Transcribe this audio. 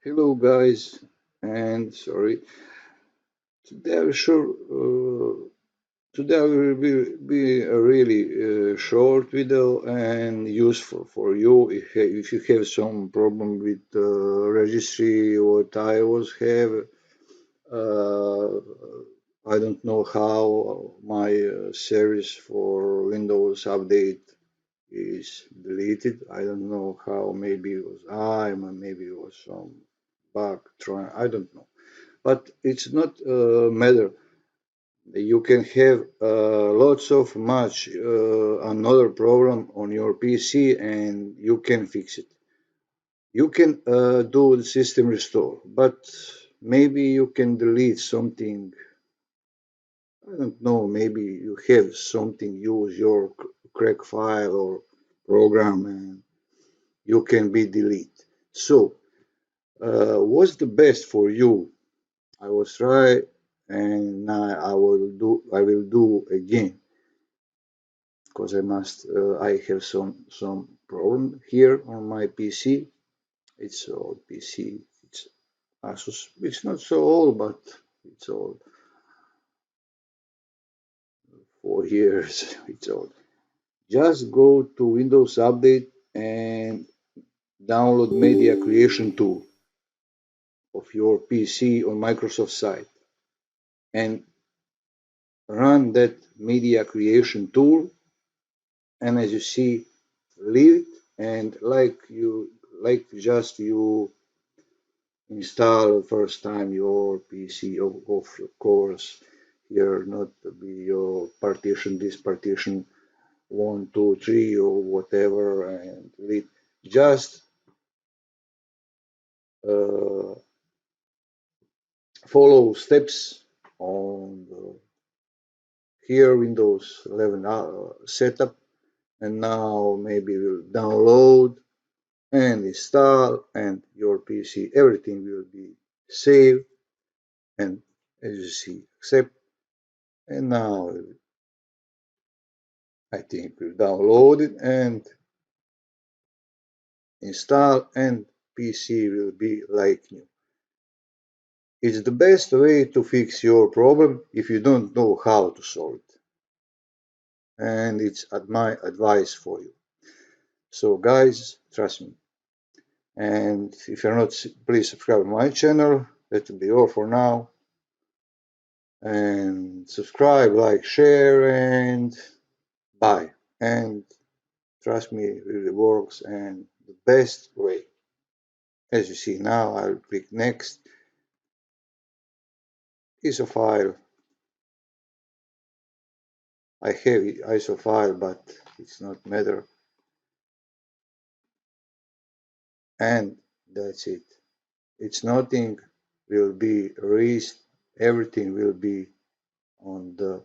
Hello guys, and sorry. Today I sure today will be a really short video and useful for you if you have some problem with registry. What I always have, uh, I don't know how my service for Windows update is deleted. I don't know how. Maybe it was maybe it was some bug trying. I don't know, but it's not matter. You can have lots of much another problem on your PC and you can fix it. You can do the system restore, but maybe you can delete something. I don't know. Maybe you have something use your crack file or program and you can be delete. So, what's the best for you? I was try and now I will do again because I have some problem here on my PC. It's old PC. It's Asus. It's not so old, but it's old. 4 years. It's old. Just go to Windows Update and download Media Creation Tool of your PC on Microsoft site and run that Media Creation Tool. And as you see, leave it and like just you install first time your PC, of course, here not to be your partition, this partition 1, 2, 3 or whatever, and just uh, follow steps on the here Windows 11 setup, and now maybe we'll download and install, and your PC everything will be saved, and as you see, accept. And now I think we'll download it and install, and PC will be like new. It's the best way to fix your problem if you don't know how to solve it. And it's my advice for you. So guys, trust me. And if you're not, please subscribe to my channel. That will be all for now. And subscribe, like, share, and bye. And trust me, it really works and the best way. As you see now, I'll click next. ISO file. I have ISO file, but it's not matter. And that's it. It's nothing will be erased. Everything will be on the